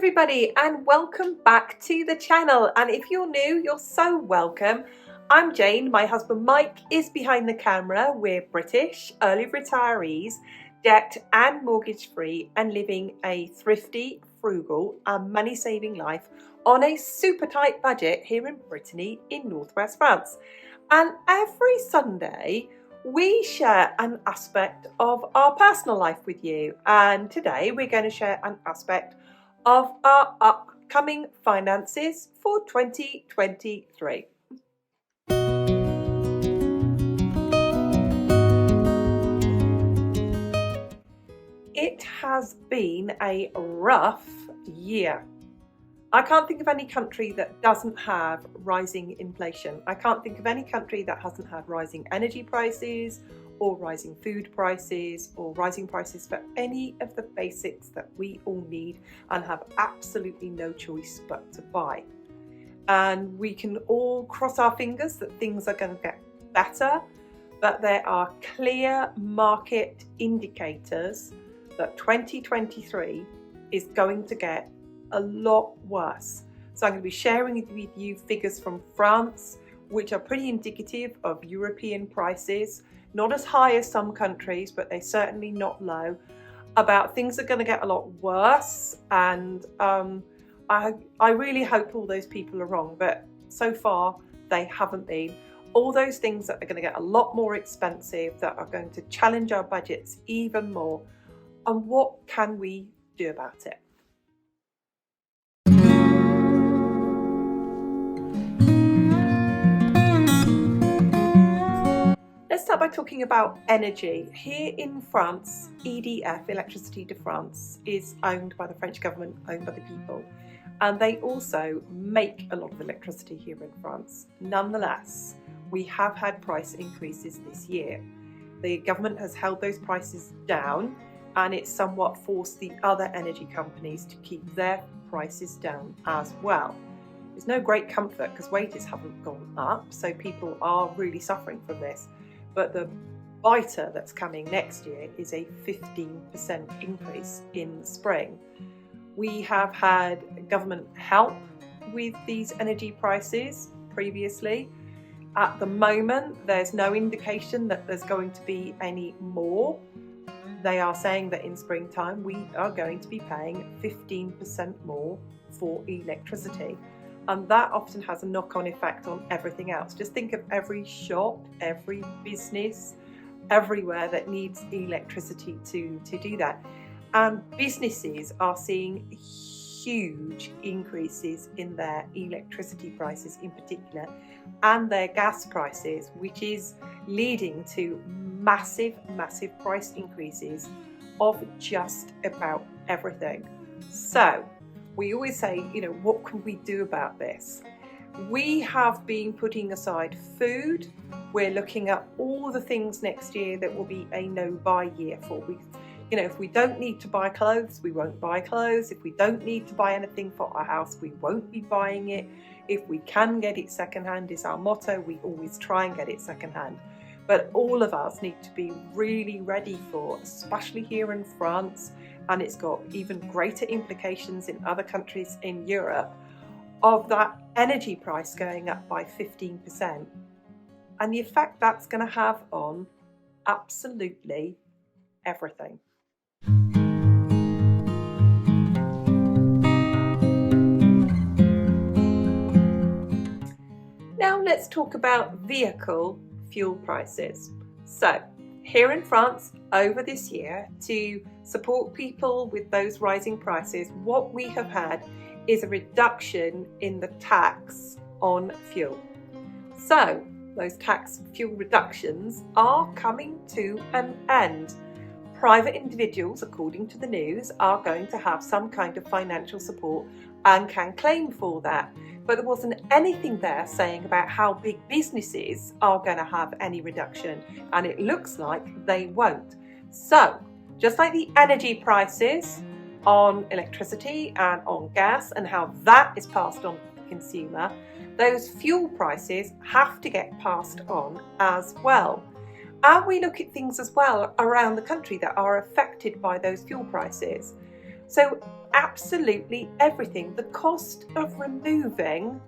everybody, and welcome back to the channel. And if you're new, you're so welcome. I'm Jane. My husband Mike is behind the camera. We're British early retirees, debt and mortgage free, and living a thrifty, frugal and money saving life on a super tight budget here in Brittany in northwest France. And every Sunday we share an aspect of our personal life with you, and today we're going to share an aspect of our upcoming finances for 2023. It has been a rough year. I can't think of any country that doesn't have rising inflation. I can't think of any country that hasn't had rising energy prices or rising food prices or rising prices for any of the basics that we all need and have absolutely no choice but to buy. And we can all cross our fingers that things are going to get better, but there are clear market indicators that 2023 is going to get a lot worse. So I'm going to be sharing with you figures from France, which are pretty indicative of European prices, not as high as some countries, but they're certainly not low, about things are going to get a lot worse. And I really hope all those people are wrong, but so far they haven't been. All those things that are going to get a lot more expensive, that are going to challenge our budgets even more. And what can we do about it? Let's start by talking about energy. Here in France, EDF, Electricité de France, is owned by the French government, owned by the people, and they also make a lot of electricity here in France. Nonetheless, we have had price increases this year. The government has held those prices down, and it's somewhat forced the other energy companies to keep their prices down as well. It's no great comfort because wages haven't gone up, so people are really suffering from this. But the biter that's coming next year is a 15% increase in the spring. We have had government help with these energy prices previously. At the moment, there's no indication that there's going to be any more. They are saying that in springtime we are going to be paying 15% more for electricity. And that often has a knock-on effect on everything else. Just think of every shop, every business, everywhere that needs electricity to do that. And businesses are seeing huge increases in their electricity prices in particular, and their gas prices, which is leading to massive price increases of just about everything. So we always say, what can we do about this? We have been putting aside food. We're looking at all the things next year that will be a no-buy year for. If we don't need to buy clothes, we won't buy clothes. If we don't need to buy anything for our house, we won't be buying it. If we can get it secondhand is our motto. We always try and get it secondhand. But all of us need to be really ready for, especially here in France, and it's got even greater implications in other countries in Europe, of that energy price going up by 15% and the effect that's going to have on absolutely everything. Now let's talk about vehicle fuel prices. So here in France, over this year, to support people with those rising prices, what we have had is a reduction in the tax on fuel. So those tax fuel reductions are coming to an end. Private individuals, according to the news, are going to have some kind of financial support and can claim for that. But there wasn't anything there saying about how big businesses are going to have any reduction, and it looks like they won't. So, just like the energy prices on electricity and on gas and how that is passed on to the consumer, those fuel prices have to get passed on as well. And we look at things as well around the country that are affected by those fuel prices. So absolutely everything. The cost of removing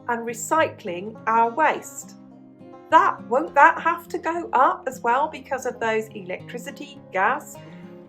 and recycling our waste. Won't that have to go up as well because of those electricity, gas,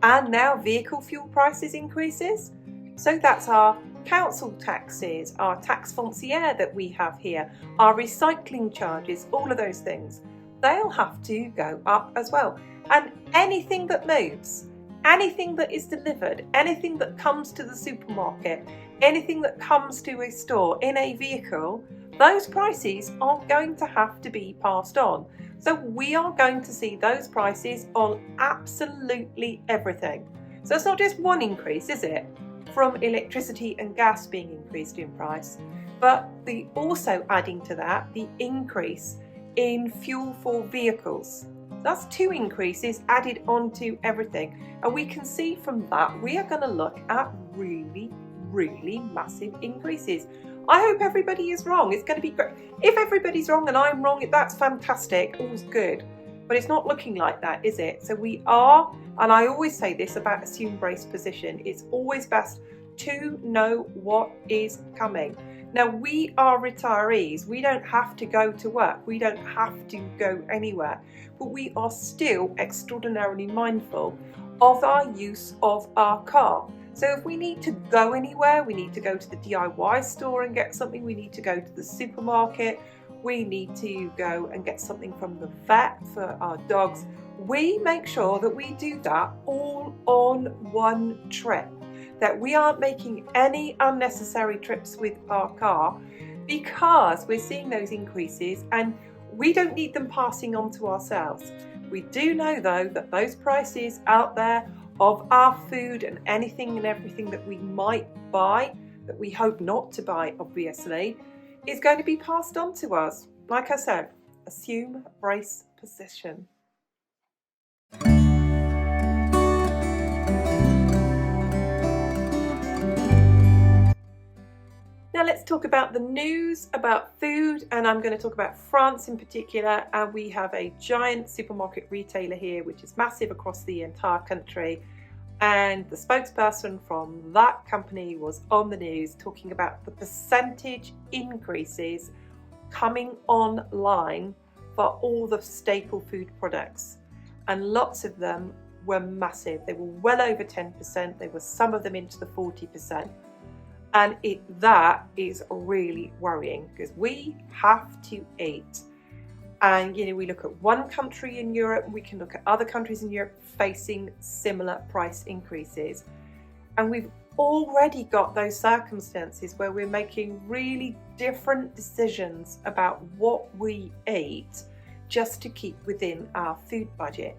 and now vehicle fuel prices increases? So that's our council taxes, our tax foncière that we have here, our recycling charges, all of those things. They'll have to go up as well. And anything that moves, anything that is delivered, anything that comes to the supermarket, anything that comes to a store in a vehicle, those prices are going to have to be passed on. So we are going to see those prices on absolutely everything. So it's not just one increase, is it? From electricity and gas being increased in price, but also adding to that, the increase in fuel for vehicles. That's two increases added onto everything. And we can see from that, we are going to look at really, really massive increases. I hope everybody is wrong. It's going to be great. If everybody's wrong and I'm wrong, that's fantastic. All's good. But it's not looking like that, is it? So we are, and I always say this about assume brace position, it's always best to know what is coming. Now, we are retirees. We don't have to go to work. We don't have to go anywhere. But we are still extraordinarily mindful of our use of our car. So if we need to go anywhere, we need to go to the DIY store and get something, we need to go to the supermarket, we need to go and get something from the vet for our dogs, we make sure that we do that all on one trip, that we aren't making any unnecessary trips with our car, because we're seeing those increases and we don't need them passing on to ourselves. We do know though that those prices out there of our food and anything and everything that we might buy, that we hope not to buy obviously, is going to be passed on to us. Like I said, assume brace position. Now let's talk about the news about food, and I'm going to talk about France in particular. And we have a giant supermarket retailer here which is massive across the entire country, and the spokesperson from that company was on the news talking about the percentage increases coming online for all the staple food products, and lots of them were massive. They were well over 10%. They were some of them into the 40%. And that is really worrying because we have to eat. And, we look at one country in Europe, we can look at other countries in Europe facing similar price increases. And we've already got those circumstances where we're making really different decisions about what we eat just to keep within our food budget.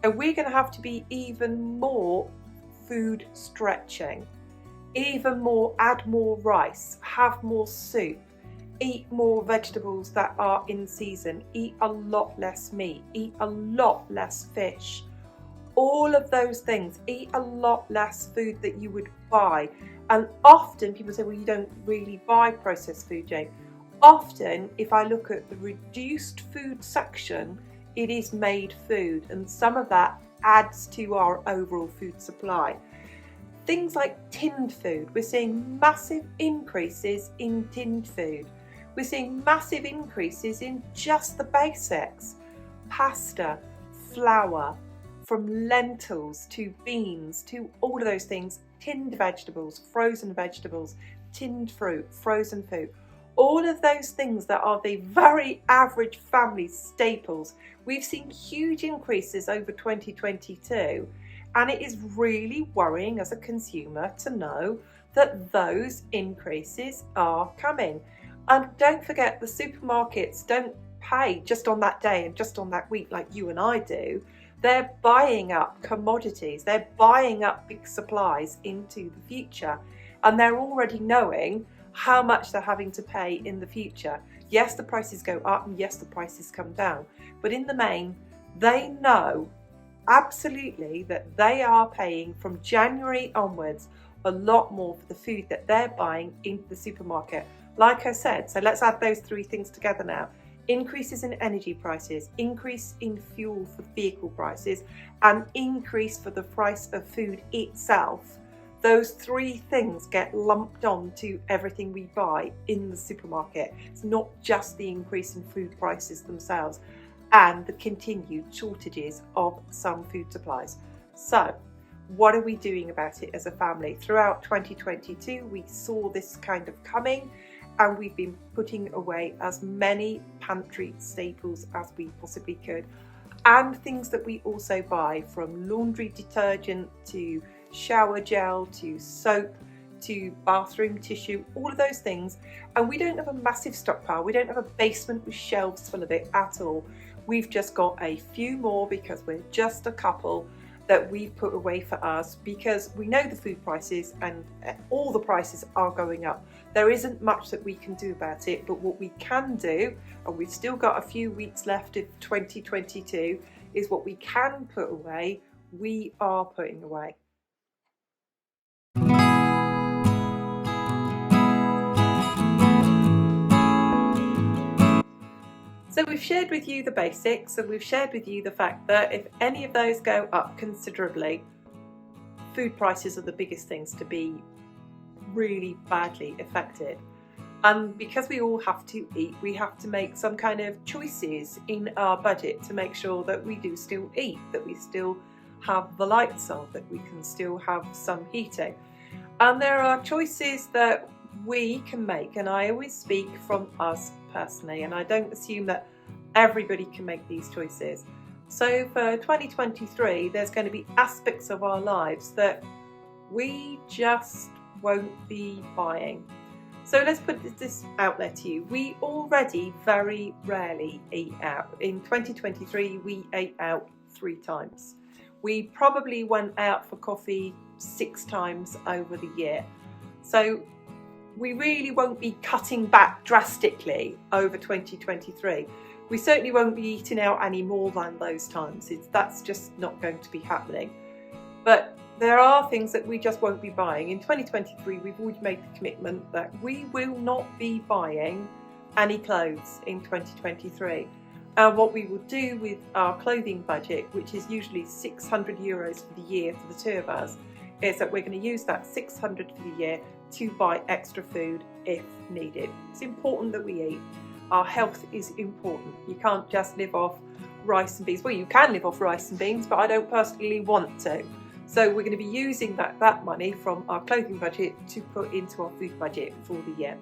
And we're going to have to be even more food stretching. Even more, add more rice, have more soup, eat more vegetables that are in season, eat a lot less meat, eat a lot less fish. All of those things, eat a lot less food that you would buy. And often people say, well, you don't really buy processed food, Jane. Often, if I look at the reduced food section, it is made food, and some of that adds to our overall food supply. Things like tinned food, we're seeing massive increases in tinned food. We're seeing massive increases in just the basics. Pasta, flour, from lentils to beans to all of those things, tinned vegetables, tinned fruit, frozen food. All of those things that are the very average family staples. We've seen huge increases over 2022. And it is really worrying as a consumer to know that those increases are coming. And don't forget, the supermarkets don't pay just on that day and just on that week like you and I do. They're buying up commodities, they're buying up big supplies into the future, and they're already knowing how much they're having to pay in the future. Yes, the prices go up and yes, the prices come down, but in the main, they know absolutely that they are paying from January onwards a lot more for the food that they're buying into the supermarket. Like I said, so let's add those three things together now. Increases in energy prices, increase in fuel for vehicle prices, and increase for the price of food itself. those three things get lumped on to everything we buy in the supermarket. It's not just the increase in food prices themselves and the continued shortages of some food supplies. So what are we doing about it as a family? Throughout 2022, we saw this kind of coming, and we've been putting away as many pantry staples as we possibly could, and things that we also buy, from laundry detergent to shower gel to soap to bathroom tissue, all of those things. And we don't have a massive stockpile. We don't have a basement with shelves full of it at all. We've just got a few more because we're just a couple that we've put away for us, because we know the food prices and all the prices are going up. There isn't much that we can do about it, but what we can do, and we've still got a few weeks left of 2022, is what we can put away, we are putting away. So we've shared with you the basics, and we've shared with you the fact that if any of those go up considerably, food prices are the biggest things to be really badly affected. And because we all have to eat, we have to make some kind of choices in our budget to make sure that we do still eat, that we still have the lights on, that we can still have some heating. And there are choices that we can make, and I always speak from us personally, and I don't assume that everybody can make these choices. So for 2023, there's going to be aspects of our lives that we just won't be buying. So let's put this out there to you. We already very rarely eat out. In 2023, we ate out 3 times. We probably went out for coffee 6 times over the year. So we really won't be cutting back drastically over 2023. We certainly won't be eating out any more than those times. That's just not going to be happening. But there are things that we just won't be buying. In 2023, we've already made the commitment that we will not be buying any clothes in 2023. And what we will do with our clothing budget, which is usually €600 for the year for the 2 of us, is that we're going to use that 600 for the year to buy extra food if needed. It's important that we eat. Our health is important. You can't just live off rice and beans. Well, you can live off rice and beans, but I don't personally want to. So we're going to be using that money from our clothing budget to put into our food budget for the year.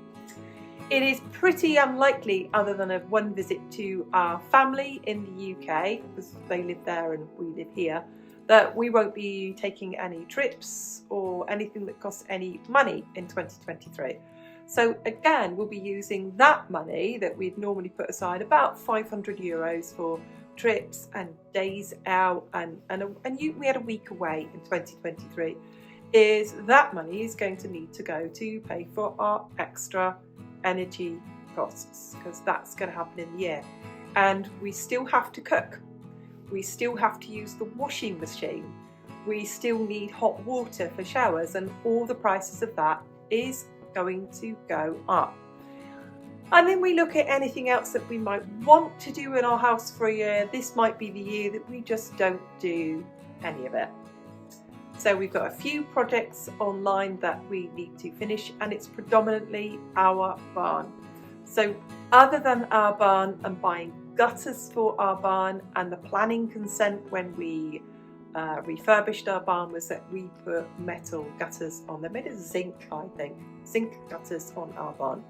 It is pretty unlikely, other than a one visit to our family in the UK, because they live there and we live here, that we won't be taking any trips or anything that costs any money in 2023. So again, we'll be using that money that we'd normally put aside, about €500 for trips and days out, and we had a week away in 2023, is that money is going to need to go to pay for our extra energy costs, because that's going to happen in the year. And we still have to cook. We still have to use the washing machine. We still need hot water for showers, and all the prices of that is going to go up. And then we look at anything else that we might want to do in our house for a year. This might be the year that we just don't do any of it. So we've got a few projects online that we need to finish, and it's predominantly our barn. So other than our barn and buying gutters for our barn, and the planning consent when we refurbished our barn was that we put metal gutters on. They're made of zinc, I think, zinc gutters on our barn.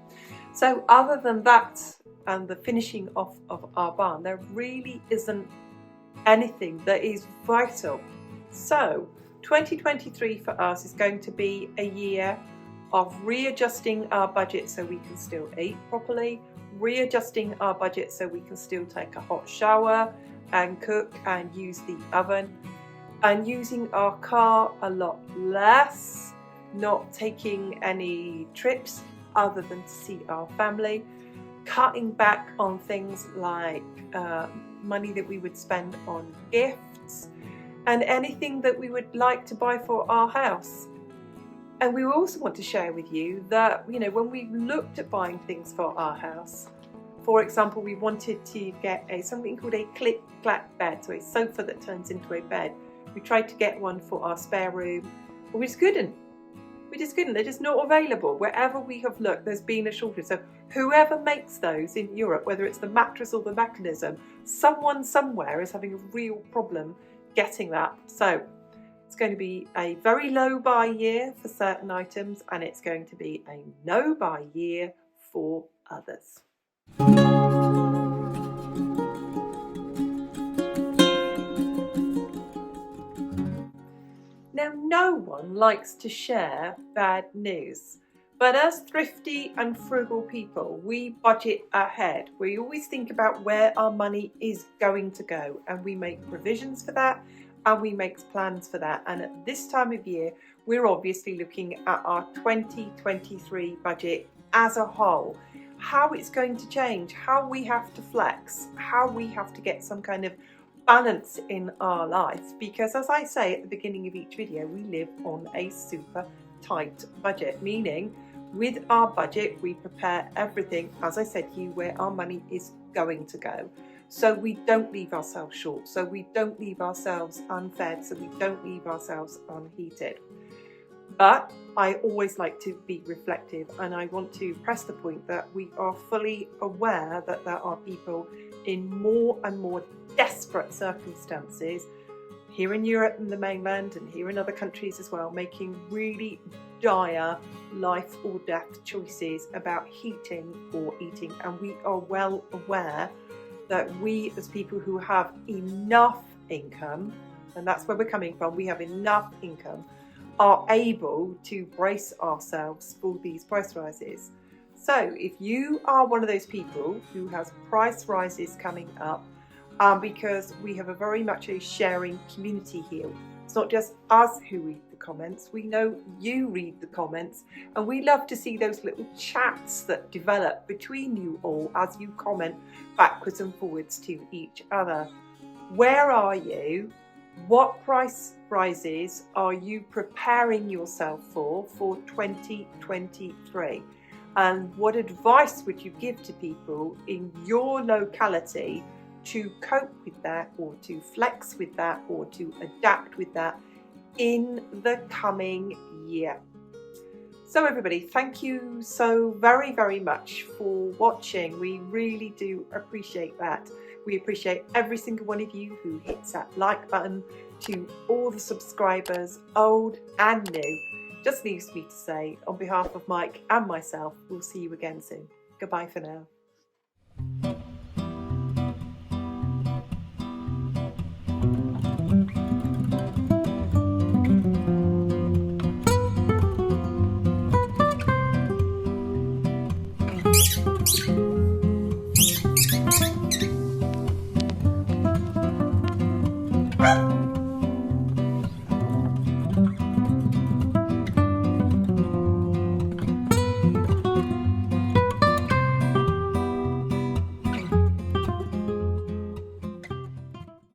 So other than that and the finishing off of our barn, there really isn't anything that is vital. So 2023 for us is going to be a year of readjusting our budget so we can still eat properly, readjusting our budget so we can still take a hot shower and cook and use the oven, and using our car a lot less, not taking any trips other than to see our family, cutting back on things like money that we would spend on gifts and anything that we would like to buy for our house. And we also want to share with you that, when we looked at buying things for our house, for example, we wanted to get something called a click-clack bed, so a sofa that turns into a bed. We tried to get one for our spare room, but we just couldn't. we just couldn't. They're just not available. Wherever we have looked, there's been a shortage. So whoever makes those in Europe, whether it's the mattress or the mechanism, someone somewhere is having a real problem getting that. So it's going to be a very low buy year for certain items, and it's going to be a no buy year for others. Now, no one likes to share bad news, but as thrifty and frugal people, we budget ahead. We always think about where our money is going to go, and we make provisions for that, and we make plans for that. And at this time of year, we're obviously looking at our 2023 budget as a whole, how it's going to change, how we have to flex, how we have to get some kind of balance in our life, because as I say at the beginning of each video, we live on a super tight budget, meaning with our budget we prepare everything, as I said to you, where our money is going to go, so we don't leave ourselves short, so we don't leave ourselves unfed, so we don't leave ourselves unheated. But I always like to be reflective, and I want to press the point that we are fully aware that there are people in more and more desperate circumstances here in Europe and the mainland, and here in other countries as well, making really dire life or death choices about heating or eating. And we are well aware that we, as people who have enough income, and that's where we're coming from, we have enough income, are able to brace ourselves for these price rises. So if you are one of those people who has price rises coming up, because we have a very much a sharing community here, it's not just us who read the comments, we know you read the comments, and we love to see those little chats that develop between you all as you comment backwards and forwards to each other. Where are you? What price rises are you preparing yourself for 2023? And what advice would you give to people in your locality to cope with that, or to flex with that, or to adapt with that in the coming year? So everybody, thank you so very, very much for watching. We really do appreciate that. We appreciate every single one of you who hits that like button. To all the subscribers, old and new, just leaves me to say, on behalf of Mike and myself, we'll see you again soon. Goodbye for now.